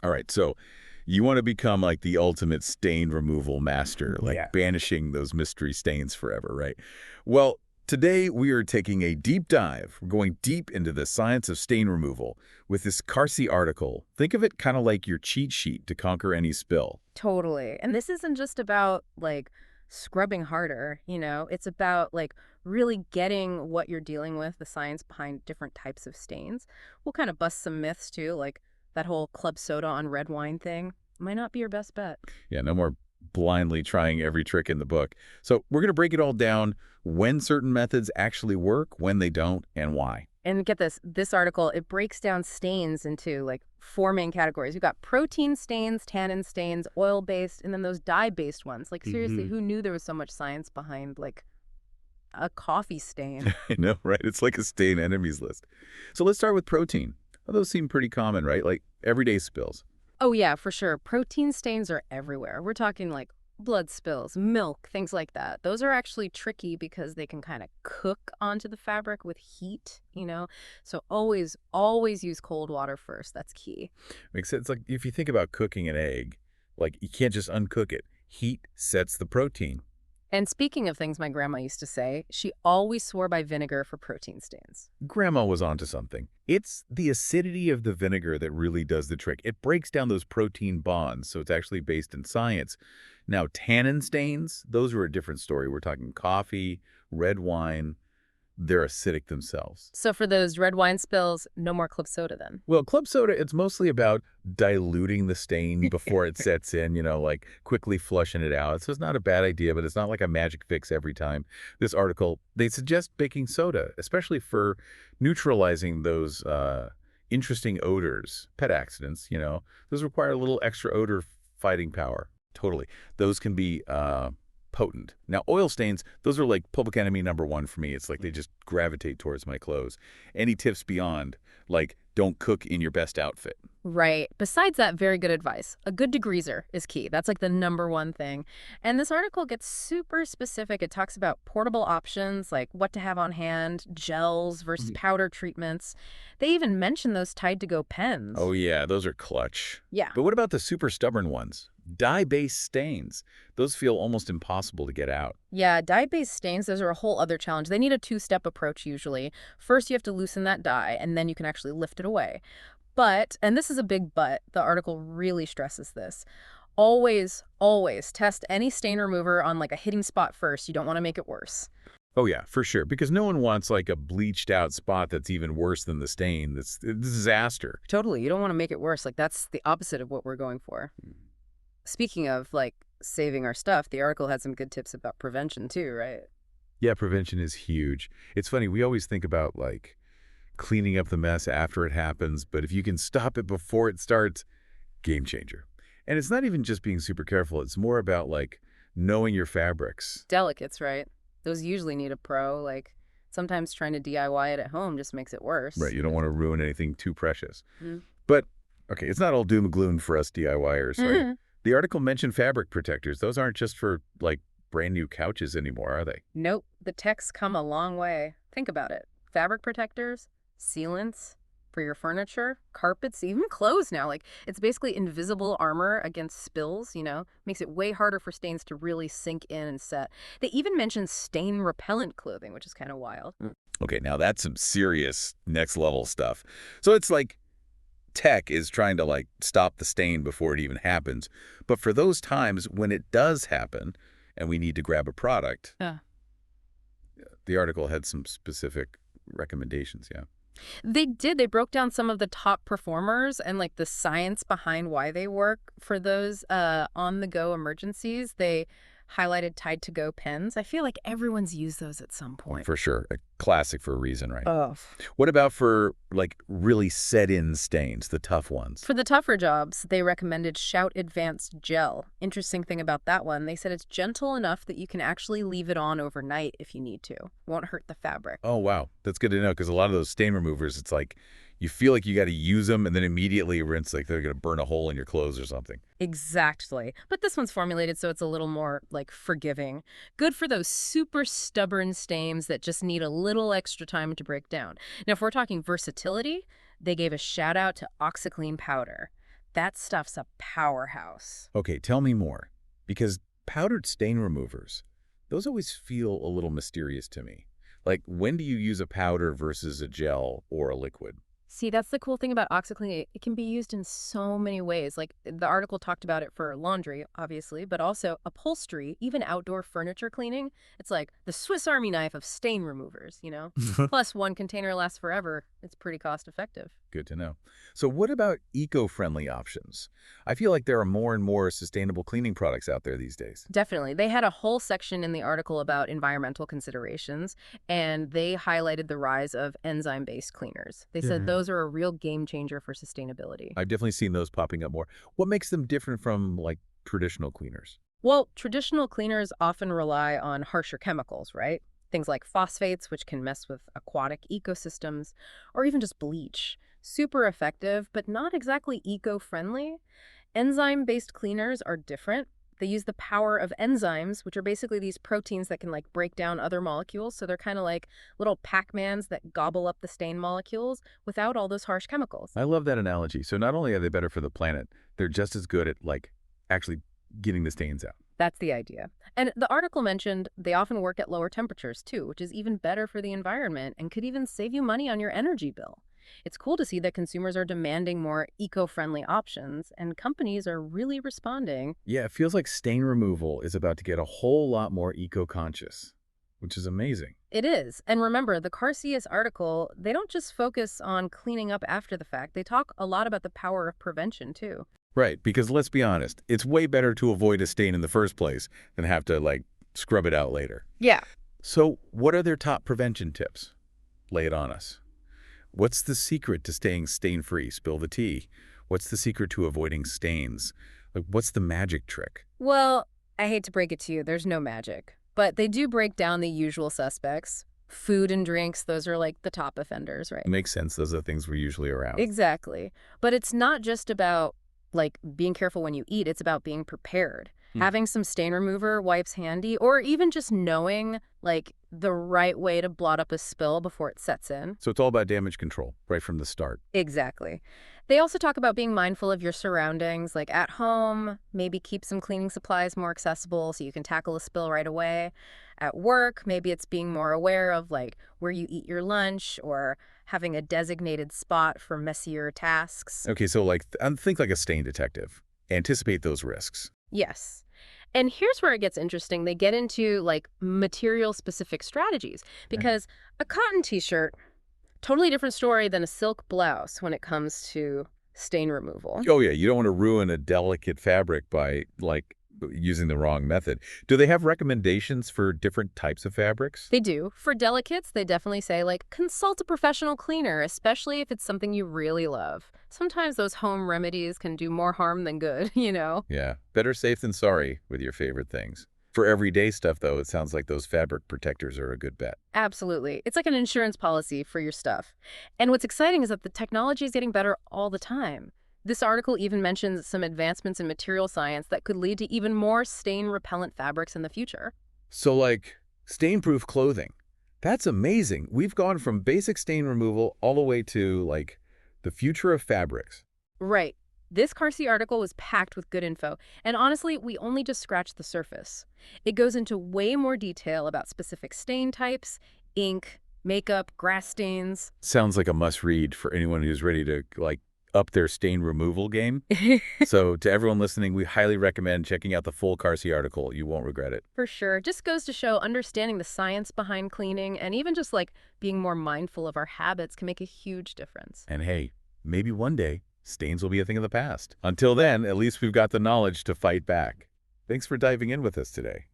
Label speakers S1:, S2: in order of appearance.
S1: All right, so you want to become like the ultimate stain removal master, like
S2: Yeah.
S1: banishing those mystery stains forever, right? Well, today we are taking a deep dive. We're going deep into the science of stain removal with this Carsey article. Think of it kind of like your cheat sheet to conquer any spill.
S3: Totally. And this isn't just about like scrubbing harder, it's about like really getting what you're dealing with, the science behind different types of stains. We'll kind of bust some myths too, like that whole club soda on red wine thing might not be your best bet.
S1: Yeah, no more blindly trying every trick in the book. So we're going to break it all down, when certain methods actually work, when they don't, and why.
S3: And get this article, it breaks down stains into like four main categories. You've got protein stains, tannin stains, oil-based, and then those dye-based ones. Like seriously,
S2: Hmm.
S3: who knew there was so much science behind like a coffee stain?
S1: I know, right? It's like a stain enemies list. So let's start with protein. Well, those seem pretty common, right? Like everyday spills.
S3: Oh yeah, for sure. Protein stains are everywhere. We're talking like blood spills, milk, things like that. Those are actually tricky because they can kind of cook onto the fabric with heat. So always use cold water first. That's key.
S1: Makes sense. Like if you think about cooking an egg, like you can't just uncook it. Heat sets the protein.
S3: And speaking of things my grandma used to say, she always swore by vinegar for protein stains.
S1: Grandma was onto something. It's the acidity of the vinegar that really does the trick. It breaks down those protein bonds, so it's actually based in science. Now, tannin stains, those are a different story. We're talking coffee, red wine. They're acidic themselves.
S3: So for those red wine spills, no more club soda then.
S1: Well, club soda, it's mostly about diluting the stain before it sets in, like quickly flushing it out. So it's not a bad idea, but it's not like a magic fix every time. This article, they suggest baking soda, especially for neutralizing those interesting odors, pet accidents, Those require a little extra odor fighting power. Totally. Those can be potent. Now, oil stains, those are like public enemy number one for me. It's like they just gravitate towards my clothes. Any tips beyond, like don't cook in your best outfit?
S3: Right. Besides that, very good advice. A good degreaser is key. That's like the number one thing. And this article gets super specific. It talks about portable options, like what to have on hand, gels versus powder treatments. They even mention those Tide-to-Go pens.
S1: Oh, yeah, those are clutch.
S3: Yeah.
S1: But what about the super stubborn ones? Dye-based stains. Those feel almost impossible to get out.
S3: Yeah, dye-based stains, those are a whole other challenge. They need a two-step approach usually. First, you have to loosen that dye, and then you can actually lift it away. But, and this is a big but, the article really stresses this. Always test any stain remover on like a hitting spot first. You don't want to make it worse.
S1: Oh, yeah, for sure. Because no one wants like a bleached out spot that's even worse than the stain. That's a disaster.
S3: Totally. You don't want to make it worse. Like that's the opposite of what we're going for. Speaking of like saving our stuff, the article had some good tips about prevention too, right?
S1: Yeah, prevention is huge. It's funny, we always think about like cleaning up the mess after it happens, but if you can stop it before it starts, game changer. And it's not even just being super careful. It's more about like knowing your fabrics.
S3: Delicates, right? Those usually need a pro. Like sometimes trying to DIY it at home just makes it worse.
S1: Right. You don't want to ruin anything too precious.
S3: Mhm.
S1: But, okay, it's not all doom and gloom for us DIYers, right? The article mentioned fabric protectors. Those aren't just for like brand new couches anymore, are they?
S3: Nope, the tech's come a long way. Think about it. Fabric protectors, sealants for your furniture, carpets, even clothes now. Like it's basically invisible armor against spills. Makes it way harder for stains to really sink in and set. They even mention stain repellent clothing, which is kind of wild.
S1: Okay, now that's some serious next level stuff. So it's like tech is trying to like stop the stain before it even happens. But for those times when it does happen and we need to grab a product,
S3: Yeah.
S1: the article had some specific recommendations, yeah.
S3: They did. They broke down some of the top performers and like the science behind why they work for those on-the-go emergencies. They highlighted Tide-to-Go pens. I feel like everyone's used those at some point.
S1: For sure. A classic for a reason, right?
S3: Oh.
S1: What about for like really set-in stains, the tough ones?
S3: For the tougher jobs, they recommended Shout Advanced Gel. Interesting thing about that one, they said it's gentle enough that you can actually leave it on overnight if you need to. Won't hurt the fabric.
S1: Oh, wow. That's good to know because a lot of those stain removers, it's like you feel like you got to use them and then immediately rinse, like they're going to burn a hole in your clothes or something.
S3: Exactly. But this one's formulated so it's a little more like forgiving. Good for those super stubborn stains that just need a little extra time to break down. Now, if we're talking versatility, they gave a shout out to OxiClean powder. That stuff's a powerhouse.
S1: Okay, tell me more. Because powdered stain removers, those always feel a little mysterious to me. Like, when do you use a powder versus a gel or a liquid?
S3: See, that's the cool thing about OxiClean. It can be used in so many ways. Like the article talked about it for laundry, obviously, but also upholstery, even outdoor furniture cleaning. It's like the Swiss Army knife of stain removers. Plus, one container lasts forever. It's pretty cost effective.
S1: Good to know. So what about eco-friendly options? I feel like there are more and more sustainable cleaning products out there these days.
S3: Definitely. They had a whole section in the article about environmental considerations, and they highlighted the rise of enzyme-based cleaners. They said those are a real game changer for sustainability.
S1: I've definitely seen those popping up more. What makes them different from, like, traditional cleaners?
S3: Well, traditional cleaners often rely on harsher chemicals, right? Things like phosphates, which can mess with aquatic ecosystems, or even just bleach. Super effective, but not exactly eco-friendly. Enzyme-based cleaners are different. They use the power of enzymes, which are basically these proteins that can like break down other molecules. So they're kind of like little Pac-Mans that gobble up the stain molecules without all those harsh chemicals.
S1: I love that analogy. So not only are they better for the planet, they're just as good at, like, actually getting the stains out.
S3: That's the idea. And the article mentioned they often work at lower temperatures too, which is even better for the environment and could even save you money on your energy bill. It's cool to see that consumers are demanding more eco-friendly options and companies are really responding.
S1: Yeah, it feels like stain removal is about to get a whole lot more eco-conscious, which is amazing.
S3: It is. And remember, the Carcius article, they don't just focus on cleaning up after the fact. They talk a lot about the power of prevention too.
S1: Right, because let's be honest, it's way better to avoid a stain in the first place than have to, like, scrub it out later.
S3: Yeah.
S1: So what are their top prevention tips? Lay it on us. What's the secret to staying stain-free? Spill the tea. What's the secret to avoiding stains? Like, what's the magic trick?
S3: Well, I hate to break it to you, there's no magic. But they do break down the usual suspects. Food and drinks, those are like the top offenders, right?
S1: Makes sense. Those are things we're usually around.
S3: Exactly. But it's not just about like being careful when you eat, it's about being prepared. Having some stain remover wipes handy, or even just knowing like the right way to blot up a spill before it sets in.
S1: So it's all about damage control right from the start.
S3: Exactly. They also talk about being mindful of your surroundings, like at home, maybe keep some cleaning supplies more accessible so you can tackle a spill right away. At work, maybe it's being more aware of like where you eat your lunch or having a designated spot for messier tasks.
S1: Okay, so like think like a stain detective. Anticipate those risks.
S3: Yes. And here's where it gets interesting. They get into like material specific strategies because a cotton t-shirt, totally different story than a silk blouse when it comes to stain removal.
S1: Oh yeah, you don't want to ruin a delicate fabric by, like, using the wrong method. Do they have recommendations for different types of fabrics?
S3: They do. For delicates, they definitely say, like, consult a professional cleaner, especially if it's something you really love. Sometimes those home remedies can do more harm than good.
S1: Yeah, better safe than sorry with your favorite things. For everyday stuff, though, it sounds like those fabric protectors are a good bet.
S3: Absolutely. It's like an insurance policy for your stuff. And what's exciting is that the technology is getting better all the time. This article even mentions some advancements in material science that could lead to even more stain-repellent fabrics in the future.
S1: So, like, stain-proof clothing. That's amazing. We've gone from basic stain removal all the way to, like, the future of fabrics.
S3: Right. This Carcy article was packed with good info, and honestly, we only just scratched the surface. It goes into way more detail about specific stain types, ink, makeup, grass stains.
S1: Sounds like a must-read for anyone who's ready to, like, up their stain removal game. So to everyone listening, we highly recommend checking out the full Carcy article. You won't regret it.
S3: For sure. Just goes to show understanding the science behind cleaning and even just like being more mindful of our habits can make a huge difference.
S1: And hey, maybe one day stains will be a thing of the past. Until then, at least we've got the knowledge to fight back. Thanks for diving in with us today.